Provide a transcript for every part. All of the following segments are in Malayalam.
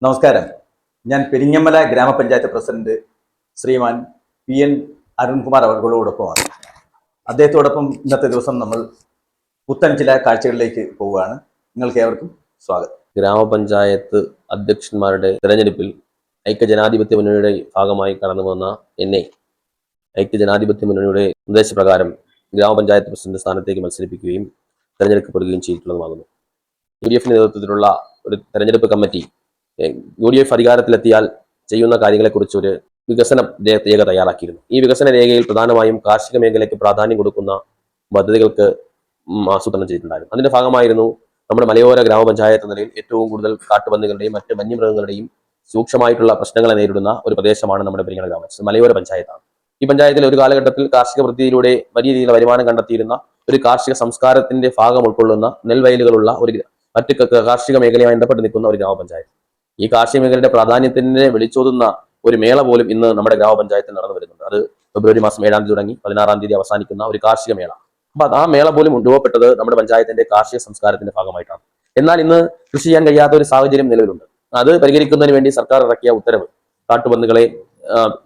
നമസ്കാരം. ഞാൻ പെരിങ്ങമല ഗ്രാമപഞ്ചായത്ത് പ്രസിഡന്റ് ശ്രീമാൻ പി.എൻ. അരുൺകുമാർ അവர்களോടൊപ്പമാണ്. അദ്ദേഹത്തോടൊപ്പം ഇന്നത്തെ ദിവസം നമ്മൾ പുത്തൻ ചില കാഴ്ചകളിലേക്ക് പോവുകയാണ്. നിങ്ങൾക്ക് ഏവർക്കും സ്വാഗതം. ഗ്രാമപഞ്ചായത്ത് അധ്യക്ഷന്മാരുടെ തെരഞ്ഞെടുപ്പിൽ ഐക്യജനാധിപത്യ മുന്നണിയുടെ ഭാഗമായി കടന്നു വന്ന എന്നെ ഐക്യജനാധിപത്യ മുന്നണിയുടെ നിർദ്ദേശപ്രകാരം ഗ്രാമപഞ്ചായത്ത് പ്രസിഡന്റ് സ്ഥാനത്തേക്ക് മത്സരിപ്പിക്കുകയും തെരഞ്ഞെടുക്കപ്പെടുകയും ചെയ്തിട്ടുള്ളതുമാകുന്നു. UDF നേതൃത്വത്തിലുള്ള ഒരു തെരഞ്ഞെടുപ്പ് കമ്മിറ്റി UDF അധികാരത്തിലെത്തിയാൽ ചെയ്യുന്ന കാര്യങ്ങളെക്കുറിച്ച് ഒരു വികസന രേഖ തയ്യാറാക്കിയിരുന്നു. ഈ വികസന രേഖയിൽ പ്രധാനമായും കാർഷിക മേഖലയ്ക്ക് പ്രാധാന്യം കൊടുക്കുന്ന പദ്ധതികൾക്ക് ആസൂത്രണം ചെയ്തിട്ടുണ്ടായിരുന്നു. അതിന്റെ ഭാഗമായിരുന്നു നമ്മുടെ മലയോര ഗ്രാമപഞ്ചായത്ത് നിലയിൽ ഏറ്റവും കൂടുതൽ കാട്ടുപന്നികളുടെയും മറ്റ് വന്യമൃഗങ്ങളുടെയും സൂക്ഷ്മമായിട്ടുള്ള പ്രശ്നങ്ങളെ നേരിടുന്ന ഒരു പ്രദേശമാണ് നമ്മുടെ പെരിങ്ങമല ഗ്രാമപഞ്ചായത്ത്, മലയോര പഞ്ചായത്താണ്. ഈ പഞ്ചായത്തിൽ ഒരു കാലഘട്ടത്തിൽ കാർഷിക വൃത്തിയിലൂടെ വലിയ രീതിയിലുള്ള വരുമാനം കണ്ടെത്തിയിരുന്ന ഒരു കാർഷിക സംസ്കാരത്തിന്റെ ഭാഗം ഉൾക്കൊള്ളുന്ന നെൽവയലുകളുള്ള ഒരു മറ്റ് കാർഷിക മേഖലയുമായി ബന്ധപ്പെട്ട് നിൽക്കുന്ന ഒരു ഗ്രാമപഞ്ചായത്ത്. ഈ കാർഷിക മേഖലയുടെ പ്രാധാന്യത്തിനെ വിളിച്ചോതുന്ന ഒരു മേള പോലും ഇന്ന് നമ്മുടെ ഗ്രാമപഞ്ചായത്തിൽ നടന്നു വരുന്നുണ്ട്. അത് ഫെബ്രുവരി മാസം 7-ാം തീയതി തുടങ്ങി 16-ാം തീയതി അവസാനിക്കുന്ന ഒരു കാർഷിക മേള. അപ്പൊ ആ മേള പോലും രൂപപ്പെട്ടത് നമ്മുടെ പഞ്ചായത്തിന്റെ കാർഷിക സംസ്കാരത്തിന്റെ ഭാഗമായിട്ടാണ്. എന്നാൽ ഇന്ന് കൃഷി ചെയ്യാൻ കഴിയാത്ത ഒരു സാഹചര്യം നിലവിലുണ്ട്. അത് പരിഹരിക്കുന്നതിന് വേണ്ടി സർക്കാർ ഇറക്കിയ ഉത്തരവ് കാട്ടുപന്നികളെ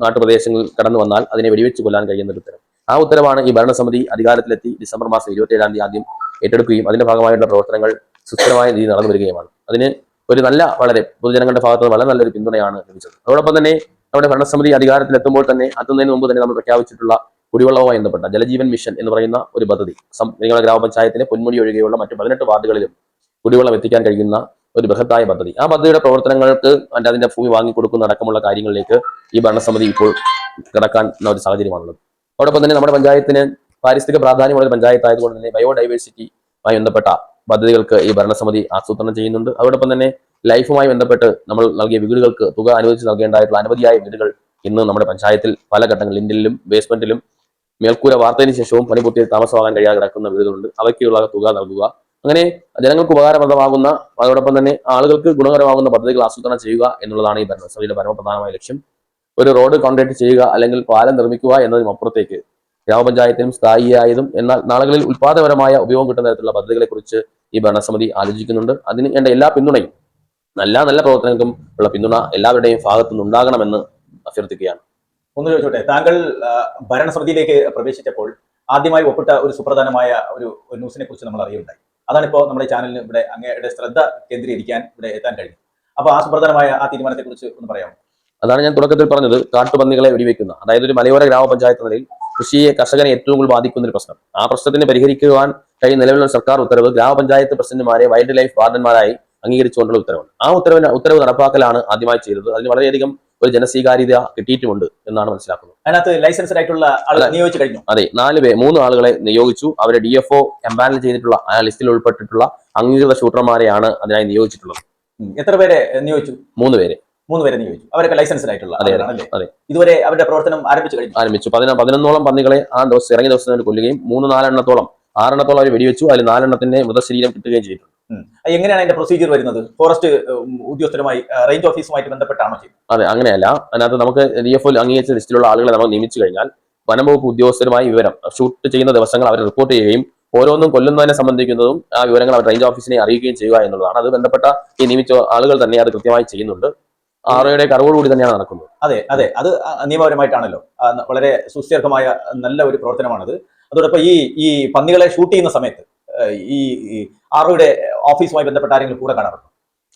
നാട്ടുപ്രദേശങ്ങളിൽ കടന്നു വന്നാൽ അതിനെ വെടിവെച്ച് കൊല്ലാൻ കഴിയുന്ന ഒരു ഉത്തരവ്. ആ ഉത്തരവാണ് ഈ ഭരണസമിതി അധികാരത്തിലെത്തി ഡിസംബർ മാസം 27-ാം തീയതി ആദ്യം ഏറ്റെടുക്കുകയും അതിന്റെ ഭാഗമായിട്ടുള്ള പ്രവർത്തനങ്ങൾ സുസ്ഥിരമായ രീതിയിൽ നടന്നു വരികയുമാണ്. അതിന് ഒരു വളരെ പൊതുജനങ്ങളുടെ ഭാഗത്ത് വളരെ നല്ലൊരു പിന്തുണയാണ് ലഭിച്ചത്. അതോടൊപ്പം തന്നെ നമ്മുടെ ഭരണസമിതി അധികാരത്തിലെത്തുമ്പോൾ തന്നെ എത്തുന്നതിന് മുമ്പ് തന്നെ നമ്മൾ പ്രഖ്യാപിച്ചിട്ടുള്ള കുടിവെള്ളവുമായി ബന്ധപ്പെട്ട ജലജീവൻ മിഷൻ എന്ന് പറയുന്ന ഒരു പദ്ധതി നിങ്ങളുടെ ഗ്രാമപഞ്ചായത്തിലെ പൊന്മുടി ഒഴികെയുള്ള മറ്റ് 18 വാർഡുകളിലും കുടിവെള്ളം എത്തിക്കാൻ കഴിയുന്ന ഒരു ബൃഹത്തായ പദ്ധതി. ആ പദ്ധതിയുടെ പ്രവർത്തനങ്ങൾക്ക് അതിന്റെ ഭൂമി വാങ്ങിക്കൊടുക്കുന്ന അടക്കമുള്ള കാര്യങ്ങളിലേക്ക് ഈ ഭരണസമിതി ഇപ്പോൾ കിടക്കാൻ ഒരു സാഹചര്യമാണുള്ളത്. അതോടൊപ്പം തന്നെ നമ്മുടെ പഞ്ചായത്തിന് പാരിസ്ഥിതിക പ്രാധാന്യമുള്ള ഒരു പഞ്ചായത്ത് ആയതുകൊണ്ട് തന്നെ ബയോഡൈവേഴ്സിറ്റിയുമായി ബന്ധപ്പെട്ട പദ്ധതികൾക്ക് ഈ ഭരണസമിതി ആസൂത്രണം ചെയ്യുന്നുണ്ട്. അതോടൊപ്പം തന്നെ ലൈഫുമായി ബന്ധപ്പെട്ട് നമ്മൾ നൽകിയ വീടുകൾക്ക് തുക അനുവദിച്ച് നൽകേണ്ടതായിട്ടുള്ള അനവധിയായ വീടുകൾ ഇന്ന് നമ്മുടെ പഞ്ചായത്തിൽ പല ഘട്ടങ്ങളിൽ ലിൻഡിലും ബേസ്മെന്റിലും മേൽക്കൂര വാർത്തതിന് ശേഷവും പണിപൂർത്തിയായി താമസമാകാൻ കഴിയാതെ കിടക്കുന്ന വീടുകളുണ്ട്. അവയ്ക്കുള്ള തുക നൽകുക, അങ്ങനെ ജനങ്ങൾക്ക് ഉപകാരപ്രദമാകുന്ന അതോടൊപ്പം തന്നെ ആളുകൾക്ക് ഗുണകരമാകുന്ന പദ്ധതികൾ ആസൂത്രണം ചെയ്യുക എന്നുള്ളതാണ് ഈ ഭരണസമിതിയുടെ പരമപ്രധാനമായ ലക്ഷ്യം. ഒരു റോഡ് കോൺക്രീറ്റ് ചെയ്യുക അല്ലെങ്കിൽ പാലം നിർമ്മിക്കുക എന്നതിനപ്പുറത്തേക്ക് ഗ്രാമപഞ്ചായത്തിനും സ്ഥായിയായതും എന്നാൽ നാളുകളിൽ ഉത്പാദനപരമായ ഉപയോഗം കിട്ടുന്ന തരത്തിലുള്ള പദ്ധതികളെ കുറിച്ച് ഈ ഭരണസമിതി ആലോചിക്കുന്നുണ്ട്. അതിന് വേണ്ട എല്ലാ പിന്തുണയും നല്ല പ്രവർത്തനങ്ങൾക്കും ഉള്ള പിന്തുണ എല്ലാവരുടെയും ഭാഗത്തുനിന്ന് ഉണ്ടാകണമെന്ന് അഭ്യർത്ഥിക്കുകയാണ്. ഒന്ന് ചോദിച്ചോട്ടെ, താങ്കൾ ഭരണസമിതിയിലേക്ക് പ്രവേശിച്ചപ്പോൾ ആദ്യമായി ഒപ്പിട്ട ഒരു സുപ്രധാനമായ ഒരു ന്യൂസിനെ കുറിച്ച് നമ്മൾ അറിയുണ്ടായി. അതാണിപ്പോൾ നമ്മുടെ ചാനലിന് ഇവിടെ അങ്ങയുടെ ശ്രദ്ധ കേന്ദ്രീകരിക്കാൻ ഇവിടെ എത്താൻ കഴിഞ്ഞു. അപ്പോൾ ആ സുപ്രധാനമായ ആ തീരുമാനത്തെ കുറിച്ച് ഒന്ന് പറയാമോ? അതാണ് ഞാൻ തുടക്കത്തിൽ പറഞ്ഞത്, കാട്ടുപന്നികളെ വെടിവെക്കുന്ന, അതായത് ഒരു മലയോര ഗ്രാമപഞ്ചായത്ത് നിലയിൽ കൃഷിയെ കർഷകനെ ഏറ്റവും കൂടുതൽ ബാധിക്കുന്ന ഒരു പ്രശ്നം. ആ പ്രശ്നത്തിന് പരിഹരിക്കുവാൻ കഴിയുന്ന നിലവിലുള്ള സർക്കാർ ഉത്തരവ് ഗ്രാമപഞ്ചായത്ത് പ്രസിഡന്റുമാരെ വൈൽഡ് ലൈഫ് വാർഡന്മാരായി അംഗീകരിച്ചുകൊണ്ടുള്ള ഉത്തരവാണ്. ആ ഉത്തരവ് നടപ്പാക്കലാണ് ആദ്യമായി ചെയ്തത്. അതിന് വളരെയധികം ഒരു ജനസ്വീകാര്യത കിട്ടിയിട്ടുമുണ്ട് എന്നാണ് മനസ്സിലാക്കുന്നത്. അതിനകത്ത് ലൈസൻസ്ഡ് ആയിട്ടുള്ള നിയോഗിച്ചു കഴിഞ്ഞു. അതെ, 3 ആളുകളെ നിയോഗിച്ചു. അവരെ DFO എംപാനൽ ചെയ്തിട്ടുള്ള ആ ലിസ്റ്റിൽ ഉൾപ്പെട്ടിട്ടുള്ള അംഗീകൃത ഷൂട്ടർമാരെയാണ് അതിനായി നിയോഗിച്ചിട്ടുള്ളത്. എത്ര പേരെ നിയോഗിച്ചു? 3 പേരെ നിയോഗിച്ചു. അവരൊക്കെ ലൈസൻസ്ഡ് ആയിട്ടുള്ള. അതെ, ഇതുവരെ അവരുടെ പ്രവർത്തനം ആരംഭിച്ചു. 11ഓളം പന്നികളെ ആ ദിവസം ഇറങ്ങിയ ദിവസം തന്നെ കൊല്ലുകയും 6 എണ്ണത്തോളം അവർ വെടിവെച്ചു. അതിൽ 4 എണ്ണത്തിന്റെ മൃതശരീരം കിട്ടുകയും ചെയ്തിട്ടുണ്ട്. എങ്ങനെയാണ് അതിന്റെ പ്രൊസീജിയർ വരുന്നത്? ഫോറസ്റ്റ് ഉദ്യോഗസ്ഥരുമായി റേഞ്ച് ഓഫീസുമായിട്ട് ബന്ധപ്പെട്ടാണോ ചെയ്യുന്നത്? അതെ, അങ്ങനെയല്ല. അതിനകത്ത് നമുക്ക് DFO അംഗീകരിച്ച ലിസ്റ്റിലുള്ള ആളുകളെ നമ്മൾ നിയമിച്ചു കഴിഞ്ഞാൽ വനം വകുപ്പ് ഉദ്യോഗസ്ഥരുമായി വിവരം ഷൂട്ട് ചെയ്യുന്ന ദിവസങ്ങൾ അവർ റിപ്പോർട്ട് ചെയ്യുകയും ഓരോന്നും കൊല്ലുന്നതിനെ സംബന്ധിക്കുന്നതും ആ വിവരങ്ങൾ അവർ റേഞ്ച് ഓഫീസിനെ അറിയിക്കുകയും ചെയ്യുക എന്നുള്ളതാണ്. അത് ബന്ധപ്പെട്ട ഈ നിയമിച്ച ആളുകൾ തന്നെ അത് കൃത്യമായി ചെയ്യുന്നുണ്ട്. ആറോയുടെ കറവോടുകൂടി തന്നെയാണ് നടക്കുന്നത്. അതെ, അത് നിയമപരമായിട്ടാണല്ലോ. വളരെ സുസ്ഥിരമായ നല്ല ഒരു പ്രവർത്തനമാണത്. അതോടൊപ്പം ഈ പന്നികളെ ഷൂട്ട് ചെയ്യുന്ന സമയത്ത് ഈ ആറോയുടെ ഓഫീസുമായി ബന്ധപ്പെട്ട ആരെങ്കിലും കൂടെ കാണാറുണ്ടോ?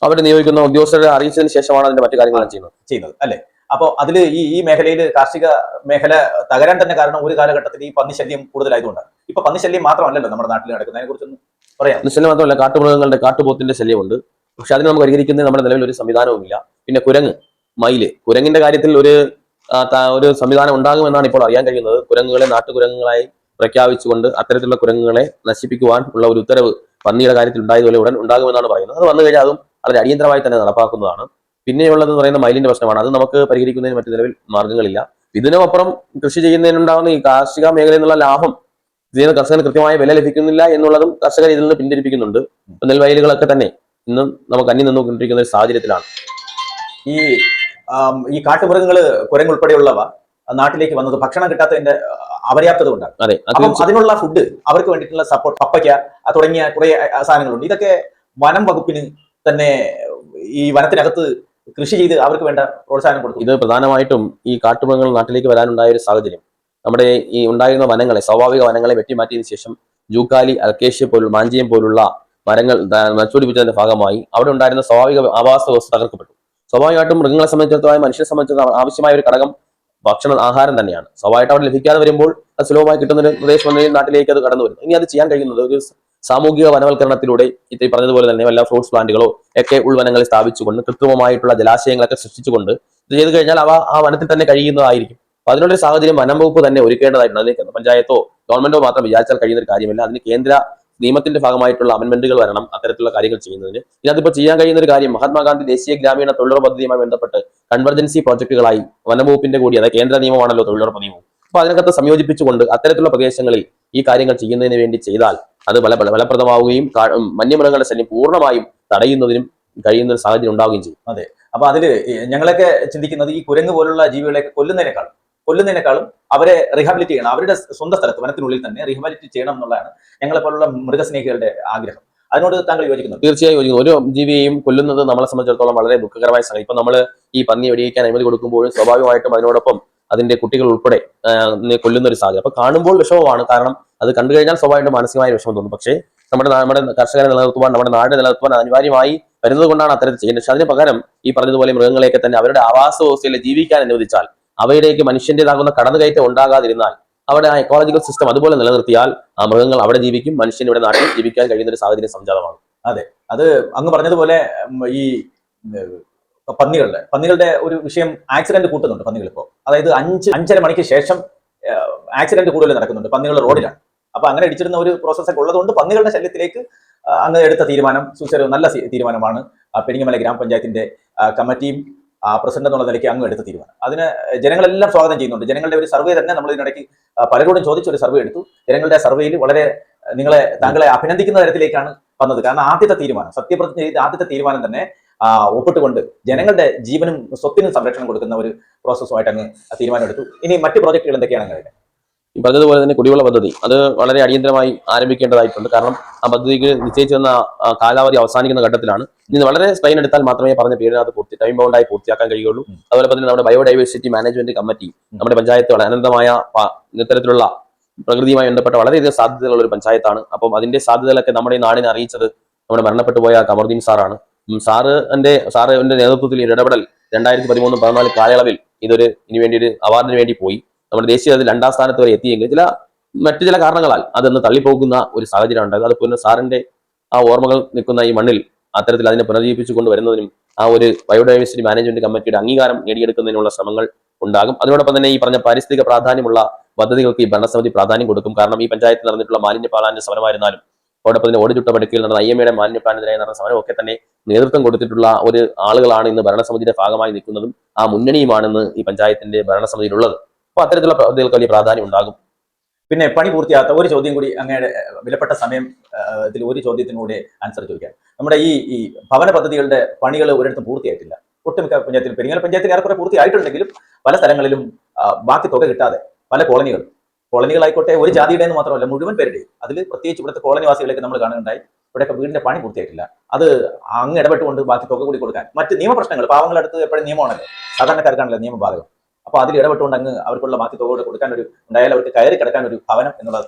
അവർ നിയോഗിക്കുന്ന ഉദ്യോഗസ്ഥരെ അറിയിച്ചതിന് ശേഷമാണ് അതിന്റെ മറ്റു കാര്യങ്ങൾ ചെയ്യുന്നത് അല്ലെ? അപ്പോൾ അതിൽ ഈ മേഖലയിൽ കാർഷിക മേഖല തകരാൻ തന്നെ കാരണം ഒരു കാലഘട്ടത്തിൽ ഈ പന്നിശല്യം കൂടുതലായതുകൊണ്ടാണ്. ഇപ്പൊ പന്നിശല്യം മാത്രമല്ലല്ലോ നമ്മുടെ നാട്ടിൽ നടക്കുന്നത്, അതിനെ കുറിച്ചൊന്നും പറയാം. പന്നിശല്യം മാത്രമല്ല, കാട്ടുമൃഗങ്ങളുടെ കാട്ടുപോത്തിന്റെ ശല്യമുണ്ട്. പക്ഷെ അതിന് നമുക്ക് പരിഹരിക്കുന്നത് നമ്മുടെ നിലവിൽ ഒരു സംവിധാനവുമില്ല. പിന്നെ കുരങ്ങിന്റെ കാര്യത്തിൽ ഒരു സംവിധാനം ഉണ്ടാകുമെന്നാണ് ഇപ്പോൾ അറിയാൻ കഴിയുന്നത്. കുരങ്ങുകളെ നാട്ടുകുരങ്ങുകളായി പ്രഖ്യാപിച്ചുകൊണ്ട് അത്തരത്തിലുള്ള കുരങ്ങുകളെ നശിപ്പിക്കുവാൻ ഉള്ള ഒരു ഉത്തരവ് പന്നിയുടെ കാര്യത്തിൽ ഉണ്ടായതുപോലെ ഉടൻ ഉണ്ടാകുമെന്നാണ് പറയുന്നത്. അത് വന്നു കഴിഞ്ഞാൽ അതും വളരെ അടിയന്തരമായി തന്നെ നടപ്പാക്കുന്നതാണ്. പിന്നെയുള്ളതെന്ന് പറയുന്ന മയിലിന്റെ പ്രശ്നമാണ്. അത് നമുക്ക് പരിഹരിക്കുന്നതിന് മറ്റു നിലവിൽ മാർഗ്ഗങ്ങളില്ല. ഇതിനുമപ്പുറം കൃഷി ചെയ്യുന്നതിനുണ്ടാകുന്ന ഈ കാർഷിക മേഖലയിൽ നിന്നുള്ള ലാഭം ഇതിന് കർഷകന് കൃത്യമായ വില ലഭിക്കുന്നില്ല എന്നുള്ളതും കർഷകർ ഇതിൽ നിന്ന് പിന്തിരിപ്പിക്കുന്നുണ്ട്. നെൽവയലുകളൊക്കെ തന്നെ ഇന്നും നമുക്ക് അന്യം നിന്നുകൊണ്ടിരിക്കുന്ന ഒരു സാഹചര്യത്തിലാണ്. ഈ കാട്ടുമൃഗങ്ങൾ കുരങ്ങുൾപ്പെടെയുള്ളവ നാട്ടിലേക്ക് വന്നത് ഭക്ഷണം കിട്ടാത്തതിന്റെ അപര്യാപ്തത കൊണ്ടാണ്. അതെ, അതിനുള്ള ഫുഡ് അവർക്ക് വേണ്ടിയിട്ടുള്ള സപ്പോർട്ട്, പപ്പയ്ക്ക തുടങ്ങിയ കുറെ സാധനങ്ങളുണ്ട്. ഇതൊക്കെ വനം വകുപ്പിന് തന്നെ ഈ വനത്തിനകത്ത് കൃഷി ചെയ്ത് അവർക്ക് വേണ്ട പ്രോത്സാഹനം കൊടുത്തു. ഇത് പ്രധാനമായിട്ടും ഈ കാട്ടുമൃഗങ്ങൾ നാട്ടിലേക്ക് വരാനുണ്ടായ ഒരു സാഹചര്യം നമ്മുടെ ഈ ഉണ്ടായിരുന്ന വനങ്ങളെ, സ്വാഭാവിക വനങ്ങളെ വെട്ടിമാറ്റിയതിനു ശേഷം ജൂക്കാലി, അൽക്കേഷ്യ പോലുള്ള, മാഞ്ചിയം പോലുള്ള മരങ്ങൾ നച്ചുപിടിപ്പിച്ചതിന്റെ ഭാഗമായി അവിടെ ഉണ്ടായിരുന്ന സ്വാഭാവിക ആവാസ വ്യവസ്ഥ തകർക്കപ്പെട്ടു. സ്വാഭാവികമായിട്ടും മൃഗങ്ങളെ സംബന്ധിച്ചിടത്തോളം, മനുഷ്യരെ സംബന്ധിച്ചിടത്തോളം ആവശ്യമായ ഒരു ഘടകം ആഹാരം തന്നെയാണ്. സ്വാഭാവികമായിട്ട് അവിടെ ലഭിക്കാതെ വരുമ്പോൾ അത് സുലഭമായി കിട്ടുന്ന ഒരു പ്രദേശം നാട്ടിലേക്ക് അത് കടന്നു വരുന്നു. ഇനി അത് ചെയ്യാൻ കഴിയുന്നത് ഒരു സാമൂഹിക വനവൽക്കരണത്തിലൂടെ, ഈ പറഞ്ഞതുപോലെ തന്നെ വല്ല ഫ്രൂട്ട്സ് പ്ലാന്റുകളോ ഒക്കെ ഉൾവനങ്ങളിൽ സ്ഥാപിച്ചുകൊണ്ട് കൃത്രിമമായിട്ടുള്ള ജലാശയങ്ങളൊക്കെ സൃഷ്ടിച്ചുകൊണ്ട് ഇത് ചെയ്തു കഴിഞ്ഞാൽ അവ ആ വനത്തിൽ തന്നെ കഴിയുന്നതായിരിക്കും. അപ്പൊ അതിനുള്ളൊരു സാഹചര്യം വനം വകുപ്പ് തന്നെ ഒരുക്കേണ്ടതായിട്ടുണ്ട്. അതിന് പഞ്ചായത്തോ ഗവൺമെന്റോ മാത്രം വിചാരിച്ചാൽ കഴിയുന്ന ഒരു കാര്യമല്ല. അതിന് കേന്ദ്ര നിയമത്തിന്റെ ഭാഗമായിട്ടുള്ള അമെന്റ്മെന്റുകൾ വരണം അത്തരത്തിലുള്ള കാര്യങ്ങൾ ചെയ്യുന്നതിന്. ഇതിനകത്തിപ്പോൾ ചെയ്യാൻ കഴിയുന്ന ഒരു കാര്യം, മഹാത്മാഗാന്ധി ദേശീയ ഗ്രാമീണ തൊഴിലുറപ്പ് പദ്ധതിയുമായി ബന്ധപ്പെട്ട് കൺവർജൻസി പ്രോജക്റ്റുകളായി വനംവകുപ്പിന്റെ കൂടി, അതായത് കേന്ദ്ര നിയമമാണല്ലോ തൊഴിലുറപ്പ് നിയമം, അപ്പൊ അതിനകത്ത് സംയോജിപ്പിച്ചുകൊണ്ട് അത്തരത്തിലുള്ള പ്രദേശങ്ങളിൽ ഈ കാര്യങ്ങൾ ചെയ്യുന്നതിന് വേണ്ടി ചെയ്താൽ അത് ഫലപ്രദമാവുകയും വന്യമൃഗങ്ങളുടെ ശല്യം പൂർണ്ണമായും തടയുന്നതിനും കഴിയുന്ന ഒരു സാഹചര്യം ഉണ്ടാവുകയും ചെയ്യും. അതെ. അപ്പൊ അതില് ഞങ്ങളൊക്കെ ചിന്തിക്കുന്നത് ഈ കുരങ്ങ് പോലുള്ള ജീവികളെയൊക്കെ കൊല്ലുന്നതിനേക്കാളും അവരെ റീഹാബിലിറ്റ് ചെയ്യണം, അവരുടെ സ്വന്തം സ്ഥലത്ത് വനത്തിനുള്ളിൽ തന്നെ റീഹാബിലിറ്റ് ചെയ്യണം എന്നുള്ളതാണ് ഞങ്ങളെ പോലുള്ള മൃഗസ്നേഹികളുടെ ആഗ്രഹം. അതിനോട് താങ്കൾ യോജിക്കുന്നു? തീർച്ചയായും യോജിക്കുന്നു. ഒരു ജീവിയെയും കൊല്ലുന്നത് നമ്മളെ സംബന്ധിച്ചിടത്തോളം വളരെ ദുഃഖകരമായ സംഗതി. ഇപ്പൊ നമ്മൾ ഈ പന്നി വെടിയിക്കാൻ അനുമതി കൊടുക്കുമ്പോൾ സ്വാഭാവികമായിട്ടും അതിനോടൊപ്പം അതിന്റെ കുട്ടികൾ ഉൾപ്പെടെ കൊല്ലുന്ന ഒരു സാഹചര്യം അപ്പൊ കാണുമ്പോൾ വിഷമമാണ്. കാരണം അത് കണ്ടു കഴിഞ്ഞാൽ സ്വാഭാവികമായിട്ടും മാനസികമായ വിഷമം തോന്നും. പക്ഷേ നമ്മുടെ കർഷകരെ നിലനിർത്തുവാൻ, നമ്മുടെ നാട് നിലനിർത്തുവാൻ അനിവാര്യമായി വരുന്നത് കൊണ്ടാണ് അത്തരത്തിൽ ചെയ്യുന്നത്. പക്ഷെ അതിന് പകരം ഈ പറഞ്ഞതുപോലെ മൃഗങ്ങളെയൊക്കെ തന്നെ അവരുടെ ആവാസ വ്യവസ്ഥയിൽ ജീവിക്കാൻ അനുവദിച്ചാൽ, അവയിലേക്ക് മനുഷ്യന്റേതാകുന്ന കടന്നുകയറ്റം ഉണ്ടാകാതിരുന്നാൽ, അവിടെ ആ എക്കോളജിക്കൽ സിസ്റ്റം അതുപോലെ നിലനിർത്തിയാൽ ആ മൃഗങ്ങൾ അവിടെ ജീവിക്കും, മനുഷ്യൻ ഇവിടെ നാട്ടിൽ ജീവിക്കാൻ കഴിയുന്ന ഒരു സാഹചര്യം സംജാതമാണ്. അതെ, അത് അങ്ങ് പറഞ്ഞതുപോലെ ഈ പന്നികളുടെ ഒരു വിഷയം, ആക്സിഡന്റ് കൂട്ടുന്നുണ്ട് പന്നികൾ ഇപ്പോൾ. അതായത് 5-5:30 മണിക്ക് ശേഷം ആക്സിഡന്റ് കൂടുതൽ നടക്കുന്നുണ്ട്. പന്നികൾ റോഡിലാണ്. അപ്പൊ അങ്ങനെ ഇടിച്ചിരുന്ന ഒരു പ്രോസസ്സൊക്കെ ഉള്ളതുകൊണ്ട് പന്നികളുടെ ശല്യത്തിലേക്ക് അങ്ങ് എടുത്ത തീരുമാനം നല്ല തീരുമാനമാണ്. പെരിങ്ങമല ഗ്രാമപഞ്ചായത്തിന്റെ കമ്മിറ്റിയും പ്രസിഡന്റ് എന്നുള്ള നിലയ്ക്ക് അങ്ങ് എടുത്ത തീരുമാനം. അതിന് ജനങ്ങളെല്ലാം സ്വാഗതം ചെയ്യുന്നുണ്ട്. ജനങ്ങളുടെ ഒരു സർവേ തന്നെ നമ്മൾ ഇതിനിടയ്ക്ക് പലരോടും ചോദിച്ച ഒരു സർവേ എടുത്തു. ജനങ്ങളുടെ സർവേയിൽ വളരെ താങ്കളെ അഭിനന്ദിക്കുന്ന തരത്തിലേക്കാണ് വന്നത്. കാരണം ആദ്യത്തെ തീരുമാനം, സത്യപ്രതിജ്ഞ ചെയ്ത ആദ്യത്തെ തീരുമാനം തന്നെ ഒപ്പിട്ടുകൊണ്ട് ജനങ്ങളുടെ ജീവനും സ്വത്തിനും സംരക്ഷണം കൊടുക്കുന്ന ഒരു പ്രോസസ്സുമായിട്ട് അങ്ങ് തീരുമാനം എടുത്തു. ഇനി മറ്റ് പ്രോജക്റ്റുകൾ എന്തൊക്കെയാണ് അങ്ങനെ? ഈ പറഞ്ഞതുപോലെ തന്നെ കുടിവെള്ള പദ്ധതി അത് വളരെ അടിയന്തരമായി ആരംഭിക്കേണ്ടതായിട്ടുണ്ട്. കാരണം ആ പദ്ധതിക്ക് നിശ്ചയിച്ചു വന്ന കാലാവധി അവസാനിക്കുന്ന ഘട്ടത്തിലാണ്. ഇനി വളരെ സ്പെയിൻ എടുത്താൽ മാത്രമേ പറഞ്ഞ പീരീഡിനകത്ത് ടൈം ബൗണ്ടായി പൂർത്തിയാക്കാൻ കഴിയുള്ളൂ. അതുപോലെ തന്നെ നമ്മുടെ ബയോഡൈവേഴ്സിറ്റി മാനേജ്മെന്റ് കമ്മിറ്റി, നമ്മുടെ പഞ്ചായത്തുകൾ അനന്തമായ ഇത്തരത്തിലുള്ള പ്രകൃതിയുമായി ബന്ധപ്പെട്ട വളരെയധികം സാധ്യതകളുള്ള ഒരു പഞ്ചായത്താണ്. അപ്പം അതിന്റെ സാധ്യതകളൊക്കെ നമ്മുടെ നാടിനെ അറിയിച്ചത് നമ്മുടെ മരണപ്പെട്ടു പോയ കമറുദ്ദീൻ സാറാണ്. സാറിന്റെ നേതൃത്വത്തിൽ ഇടപെടൽ 2013-14 കാലയളവിൽ ഇതിനു വേണ്ടി ഒരു അവാർഡിന് വേണ്ടി പോയി. നമ്മുടെ ദേശീയ തലത്തിൽ 2ാം സ്ഥാനത്ത് വരെ എത്തിയെങ്കിൽ മറ്റു ചില കാരണങ്ങളാൽ അതൊന്ന് തള്ളിപ്പോകുന്ന ഒരു സാഹചര്യം ഉണ്ടായത്. അത് പുനഃ സാറിന്റെ ആ ഓർമ്മകൾ നിൽക്കുന്ന ഈ മണ്ണിൽ അത്തരത്തിൽ അതിനെ പുനർജീവിപ്പിച്ചു കൊണ്ടുവരുന്നതിനും ആ ഒരു ബയോഡൈവേഴ്സിറ്റി മാനേജ്മെന്റ് കമ്മിറ്റിയുടെ അംഗീകാരം നേടിയെടുക്കുന്നതിനുള്ള ശ്രമങ്ങൾ ഉണ്ടാകും. അതിനോടൊപ്പം തന്നെ ഈ പറഞ്ഞ പാരിസ്ഥിതിക പ്രാധാന്യമുള്ള പദ്ധതികൾക്ക് ഈ ഭരണസമിതി പ്രാധാന്യം കൊടുക്കും. കാരണം ഈ പഞ്ചായത്തിൽ നടന്നിട്ടുള്ള മാലിന്യ പാലാന്റെ സമരമായിരുന്നാലും, അതോടൊപ്പം തന്നെ ഓടിച്ചുട്ട പടുക്കയിൽ നടന്ന IMAയുടെ മാലിന്യ പ്ലാനെതിരായി നടന്ന സമരമൊക്കെ തന്നെ നേതൃത്വം കൊടുത്തിട്ടുള്ള ഒരു ആളുകളാണ് ഇന്ന് ഭരണസമിതിയുടെ ഭാഗമായി നിൽക്കുന്നതും ആ മുന്നണിയുമാണെന്ന് ഈ പഞ്ചായത്തിന്റെ ഭരണസമിതിയിലുള്ളത്. അപ്പൊ അത്തരത്തിലുള്ള പദ്ധതികൾക്ക് വലിയ പ്രാധാന്യം ഉണ്ടാകും. പിന്നെ പണി പൂർത്തിയാത്ത ഒരു ചോദ്യം കൂടി, അങ്ങയുടെ വിലപ്പെട്ട സമയം ഇതിൽ ഒരു ചോദ്യത്തിനൂടെ ആൻസർ ചോദിക്കാം. നമ്മുടെ ഈ ഭവന പദ്ധതികളുടെ പണികൾ ഒരിടത്തും പൂർത്തിയായിട്ടില്ല. ഒട്ടുമിക്ക പഞ്ചായത്തിൽ, പെരിങ്ങമല പഞ്ചായത്തിൽ ഏറെക്കുറെ പൂർത്തിയായിട്ടുണ്ടെങ്കിലും പല സ്ഥലങ്ങളിലും ബാക്കി തുക കിട്ടാതെ പല കോളനികളായിക്കോട്ടെ, ഒരു ജാതിയുടെ എന്ന് മാത്രമല്ല മുഴുവൻ പേരുടെയും, അതിൽ പ്രത്യേകിച്ച് ഇവിടുത്തെ കോളനിവാസികളൊക്കെ നമ്മൾ കാണുന്നുണ്ടായി. ഇവിടെയൊക്കെ വീടിന്റെ പണി പൂർത്തിയായിട്ടില്ല. അത് അങ്ങ് ഇടപെട്ടുകൊണ്ട് ബാക്കി തുക കൂടി കൊടുക്കാൻ, മറ്റ് നിയമപ്രശ്നങ്ങൾ, പാവങ്ങളടുത്ത് എപ്പോഴും നിയമമാണല്ലോ, സാധാരണക്കാർക്കാണല്ലോ നിയമബാധകം. അപ്പൊ അതിൽ ഇടപെട്ടുകൊണ്ട് അങ്ങ് അവർക്കുള്ള ബാക്കി തുക കൂടെ കൊടുക്കാൻ ഉണ്ടായാൽ അവർക്ക് കയറി കിടക്കാൻ ഒരു ഭവനം എന്നുള്ള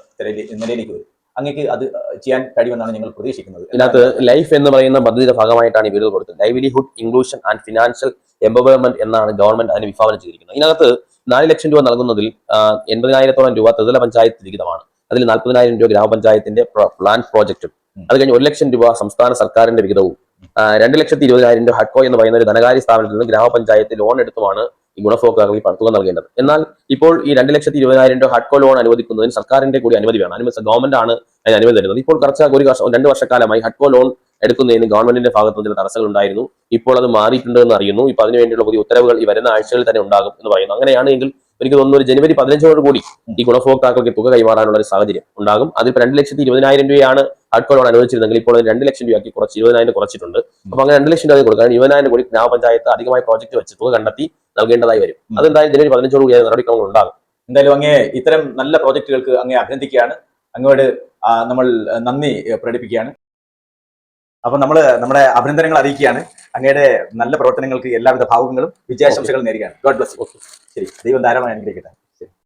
നിലയിലേക്ക് വരും. അങ്ങേക്ക് അത് ചെയ്യാൻ കഴിയുമെന്നാണ് ഞങ്ങൾ പ്രതീക്ഷിക്കുന്നത്. ഇതിനകത്ത് ലൈഫ് എന്ന് പറയുന്ന പദ്ധതിയുടെ ഭാഗമായിട്ടാണ് ഈ ബിരുദം കൊടുത്തത്. Livelihood inclusion and financial empowerment എന്നാണ് ഗവൺമെന്റ് അതിന് വിഭാവനം ചെയ്തിരിക്കുന്നത്. ഇതിനകത്ത് 4 ലക്ഷം രൂപ നൽകുന്നതിൽ 80,000-ഓളം രൂപ ത്രിതല പഞ്ചായത്ത് വിഹിതമാണ്. അതിൽ 40,000 രൂപ ഗ്രാമപഞ്ചായത്തിന്റെ പ്ലാൻ പ്രോജക്റ്റും, അത് കഴിഞ്ഞ് 1 ലക്ഷം രൂപ സംസ്ഥാന സർക്കാരിന്റെ വിഹിതവും, 2,20,000 രൂപ ഹഡ്കോ എന്ന് പറയുന്ന ഒരു ധനകാര്യ സ്ഥാപനത്തിൽ നിന്ന് ഗ്രാമപഞ്ചായത്ത് ലോൺ എടുത്തുമാണ് ഈ ഗുണഭോക്താക്കളിൽ തുക നൽകേണ്ടത്. എന്നാൽ ഇപ്പോൾ ഈ 2,20,000 രൂപ ഹഡ്കോ ലോൺ അനുവദിക്കുന്നതിന് സർക്കാരിന്റെ കൂടി അനുമതി വേണം. ഗവൺമെന്റ് ആണ് അതിന് അനുമതി തരുന്നത്. ഇപ്പോൾ കുറച്ച് 2 വർഷക്കാലമായി ഹഡ്കോ ലോൺ എടുക്കുന്നതിന് ഗവൺമെന്റിന്റെ ഭാഗത്ത് ചില തടസ്സങ്ങൾ ഉണ്ടായിരുന്നു. ഇപ്പോൾ അത് മാറിയിട്ടുണ്ട് എന്ന് അറിയുന്നു. ഇപ്പൊ അതിനുവേണ്ടിയുള്ള പുതിയ ഉത്തരവുകൾ ഈ വരുന്ന ആഴ്ചകളിൽ തന്നെ ഉണ്ടാകും എന്ന് പറയുന്നു. അങ്ങനെയാണ് എങ്കിൽ എനിക്ക് തോന്നുന്നു ഒരു ജനുവരി 15 കൂടി ഈ ഗുണഭോക്താക്കൾക്ക് തുക കൈമാറാനുള്ള ഒരു സാഹചര്യം ഉണ്ടാകും. അതിൽ 2,20,000 രൂപയാണ് ഹഡ്കോ ലോൺ അനുവദിച്ചിരുന്നെങ്കിൽ ഇപ്പോൾ 2 ലക്ഷം രൂപയാക്കി 20,000 കുറച്ചിട്ടുണ്ട്. അപ്പൊ അങ്ങനെ 2 ലക്ഷം രൂപ കൊടുക്കാൻ 20,000 കൂടി ഗ്രാമപഞ്ചായത്ത് അധികമായി പ്രോജക്ട് വെച്ച് തുക കണ്ടെത്തി നൽകേണ്ടതായി വരും. അതെന്തായാലും ജനുവരി 15 കൂടി നടപടിക്രമങ്ങൾ ഉണ്ടാകും. എന്തായാലും അങ്ങേ ഇത്തരം നല്ല പ്രോജക്റ്റുകൾക്ക് അങ്ങേ അഭിനന്ദിക്കുകയാണ്. അങ്ങോട്ട് നമ്മൾ നന്ദി പ്രകടിപ്പിക്കുകയാണ്. അപ്പൊ നമ്മൾ നമ്മുടെ അഭിനന്ദനങ്ങൾ അറിയിക്കുകയാണ്. അങ്ങയുടെ നല്ല പ്രവർത്തനങ്ങൾക്ക് എല്ലാവിധ ഭാവുകങ്ങളും വിജയാശംസകളും നേരുകയാണ്. God bless you. ശരി, ദൈവം ധാരാളമായി അനുഗ്രഹിക്കട്ടെ.